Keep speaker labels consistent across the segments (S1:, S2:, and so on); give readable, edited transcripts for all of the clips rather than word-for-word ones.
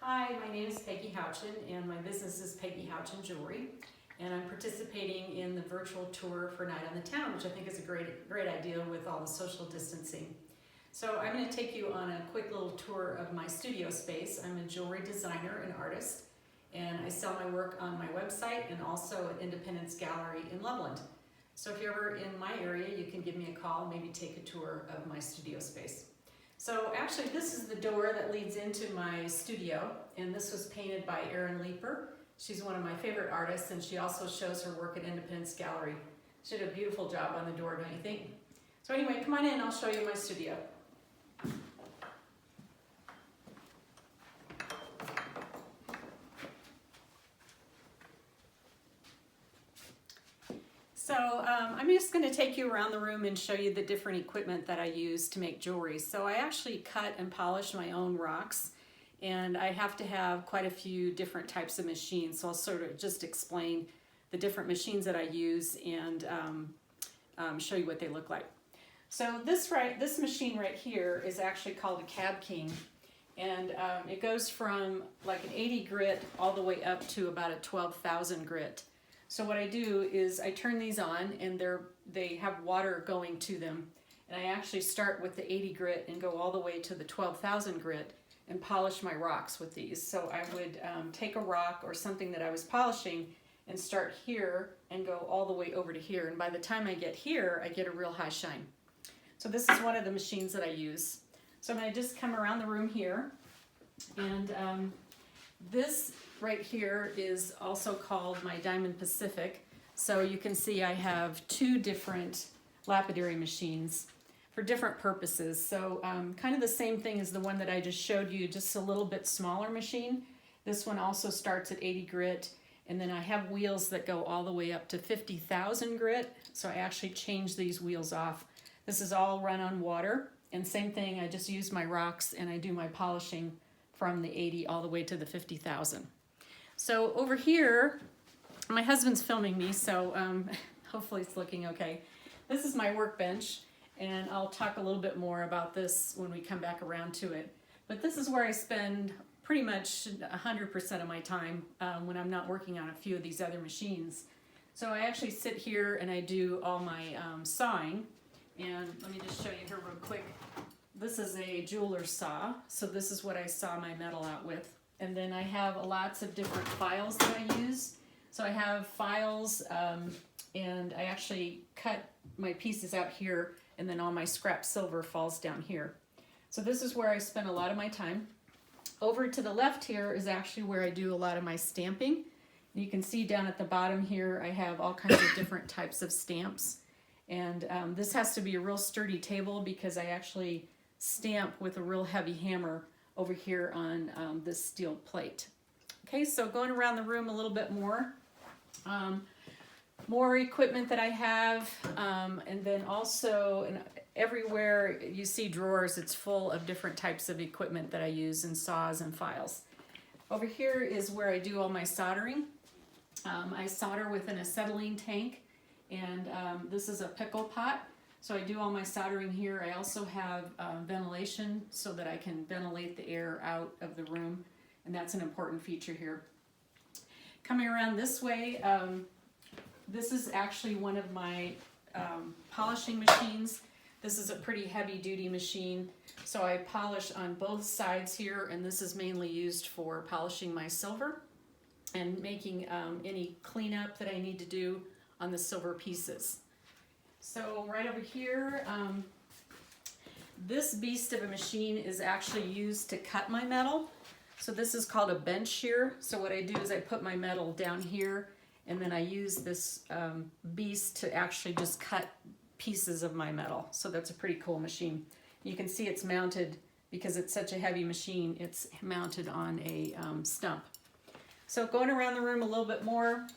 S1: Hi, my name is Peggy Houchin and my business is Peggy Houchin Jewelry, and I'm participating in the virtual tour for Night on the Town, which I think is a great idea with all the social distancing. So I'm going to take you on a quick little tour of my studio space. I'm a jewelry designer and artist, and I sell my work on my website and also at Independence Gallery in Loveland. So if you're ever in my area, you can give me a call, maybe take a tour of my studio space. So actually this is the door that leads into my studio, and this was painted by Erin Leeper. She's one of my favorite artists, and she also shows her work at Independence Gallery. She did a beautiful job on the door, don't you think? So anyway, come on in, I'll show you my studio. So I'm just going to take you around the room and show you the different equipment that I use to make jewelry. So I actually cut and polish my own rocks, and I have to have quite a few different types of machines. So I'll sort of just explain the different machines that I use and show you what they look like. So this machine right here is actually called a Cab King, and it goes from like an 80 grit all the way up to about a 12,000 grit. So what I do is I turn these on, and they have water going to them, and I actually start with the 80 grit and go all the way to the 12,000 grit and polish my rocks with these. So I would take a rock or something that I was polishing and start here and go all the way over to here, and by the time I get here I get a real high shine. So this is one of the machines that I use. So I'm going to just come around the room here, and this right here is also called my Diamond Pacific. So you can see I have two different lapidary machines for different purposes. So kind of the same thing as the one that I just showed you, just a little bit smaller machine. This one also starts at 80 grit, and then I have wheels that go all the way up to 50,000 grit. So I actually change these wheels off. This is all run on water, and same thing, I just use my rocks and I do my polishing from the 80 all the way to the 50,000. So over here, my husband's filming me, so hopefully it's looking okay. This is my workbench, and I'll talk a little bit more about this when we come back around to it. But this is where I spend pretty much 100% of my time when I'm not working on a few of these other machines. So I actually sit here and I do all my sawing. And let me just show you here real quick. This is a jeweler's saw, so this is what I saw my metal out with. And then I have lots of different files that I use. So I have files, and I actually cut my pieces out here, and then all my scrap silver falls down here. So this is where I spend a lot of my time. Over to the left here is actually where I do a lot of my stamping. You can see down at the bottom here I have all kinds of different types of stamps. And this has to be a real sturdy table because I actually stamp with a real heavy hammer over here on this steel plate. Okay, so going around the room a little bit more. More equipment that I have, and then also everywhere you see drawers, it's full of different types of equipment that I use, and saws and files. Over here is where I do all my soldering. I solder with an acetylene tank, and this is a pickle pot. So I do all my soldering here. I also have ventilation so that I can ventilate the air out of the room, and that's an important feature here. Coming around this way, this is actually one of my polishing machines. This is a pretty heavy duty machine, so I polish on both sides here, and this is mainly used for polishing my silver and making any cleanup that I need to do on the silver pieces. So right over here, this beast of a machine is actually used to cut my metal. So this is called a bench shear. So what I do is I put my metal down here, and then I use this beast to actually just cut pieces of my metal. So that's a pretty cool machine. You can see it's mounted, because it's such a heavy machine, it's mounted on a stump. So going around the room a little bit more,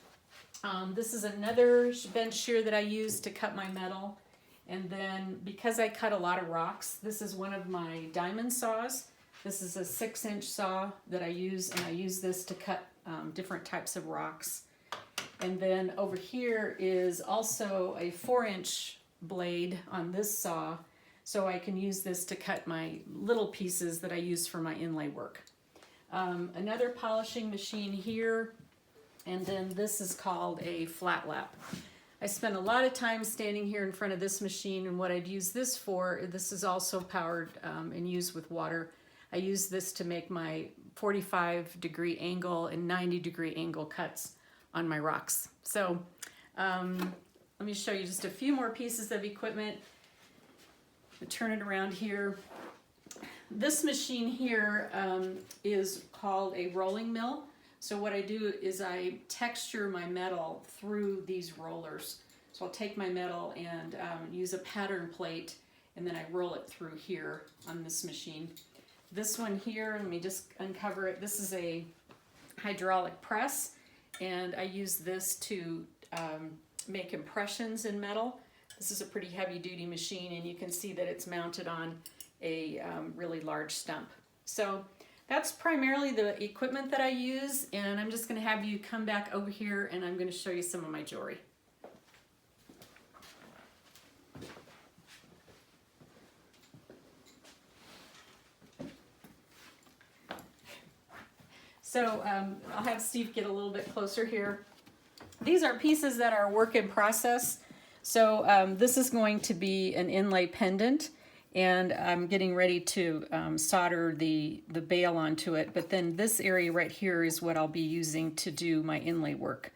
S1: this is another bench shear that I use to cut my metal. And then because I cut a lot of rocks, this is one of my diamond saws. This is a 6-inch saw that I use, and I use this to cut different types of rocks. And then over here is also a 4-inch blade on this saw, so I can use this to cut my little pieces that I use for my inlay work. another polishing machine here, and then this is called a flat lap. I spent a lot of time standing here in front of this machine, and what I'd use this for, this is also powered and used with water. I use this to make my 45-degree angle and 90-degree angle cuts on my rocks. So let me show you just a few more pieces of equipment. I'll turn it around here. This machine here is called a rolling mill. So what I do is I texture my metal through these rollers. So I'll take my metal and use a pattern plate, and then I roll it through here on this machine. This one here, let me just uncover it. This is a hydraulic press, and I use this to make impressions in metal. This is a pretty heavy duty machine, and you can see that it's mounted on a really large stump. So that's primarily the equipment that I use, and I'm just going to have you come back over here and I'm going to show you some of my jewelry. So I'll have Steve get a little bit closer here. These are pieces that are work in process. So this is going to be an inlay pendant, and I'm getting ready to solder the bail onto it. But then this area right here is what I'll be using to do my inlay work.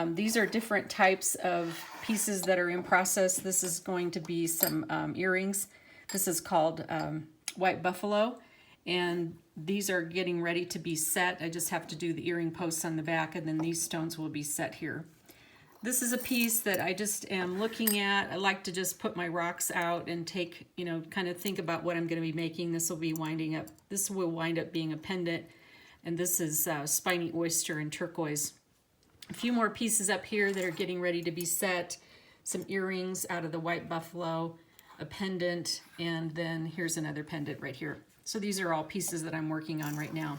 S1: These are different types of pieces that are in process. This is going to be some earrings. This is called white buffalo, and these are getting ready to be set. I just have to do the earring posts on the back, and then these stones will be set here. This is a piece that I just am looking at. I like to just put my rocks out and take, kind of think about what I'm going to be making. This will wind up being a pendant, and this is spiny oyster and turquoise. A few more pieces up here that are getting ready to be set. Some earrings out of the white buffalo, a pendant, and then here's another pendant right here. So these are all pieces that I'm working on right now.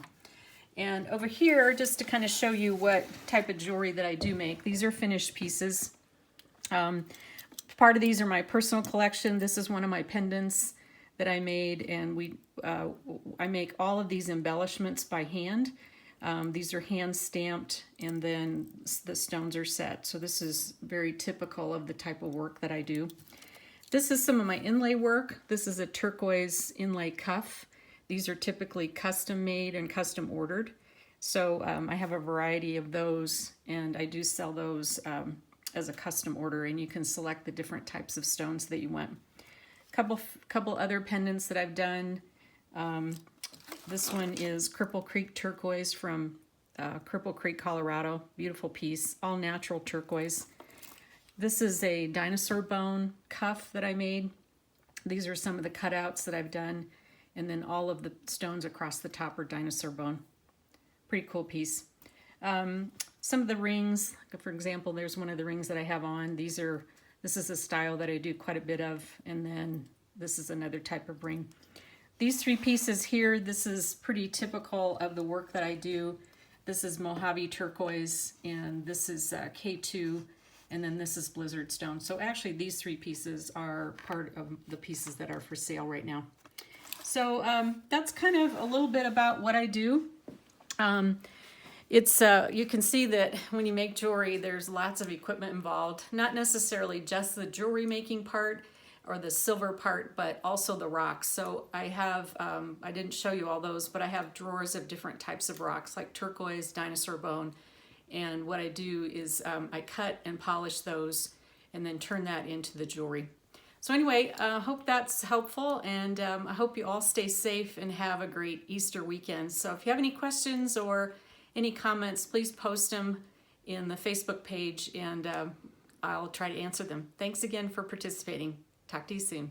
S1: And over here, just to kind of show you what type of jewelry that I do make, these are finished pieces. Part of these are my personal collection. This is one of my pendants that I made, and I make all of these embellishments by hand. These are hand stamped, and then the stones are set. So this is very typical of the type of work that I do. This is some of my inlay work. This is a turquoise inlay cuff. These are typically custom made and custom ordered. So I have a variety of those, and I do sell those as a custom order, and you can select the different types of stones that you want. Couple other pendants that I've done. This one is Cripple Creek turquoise from Cripple Creek, Colorado. Beautiful piece, all natural turquoise. This is a dinosaur bone cuff that I made. These are some of the cutouts that I've done. And then all of the stones across the top are dinosaur bone. Pretty cool piece. Some of the rings, for example, there's one of the rings that I have on. This is a style that I do quite a bit of, and then this is another type of ring. These three pieces here, this is pretty typical of the work that I do. This is Mojave turquoise, and this is K2, and then this is blizzard stone. So actually these three pieces are part of the pieces that are for sale right now. So that's kind of a little bit about what I do. You can see that when you make jewelry, there's lots of equipment involved, not necessarily just the jewelry making part or the silver part, but also the rocks. So I have, I didn't show you all those, but I have drawers of different types of rocks like turquoise, dinosaur bone. And what I do is I cut and polish those and then turn that into the jewelry. So anyway, I hope that's helpful, and I hope you all stay safe and have a great Easter weekend. So if you have any questions or any comments, please post them in the Facebook page, and I'll try to answer them. Thanks again for participating. Talk to you soon.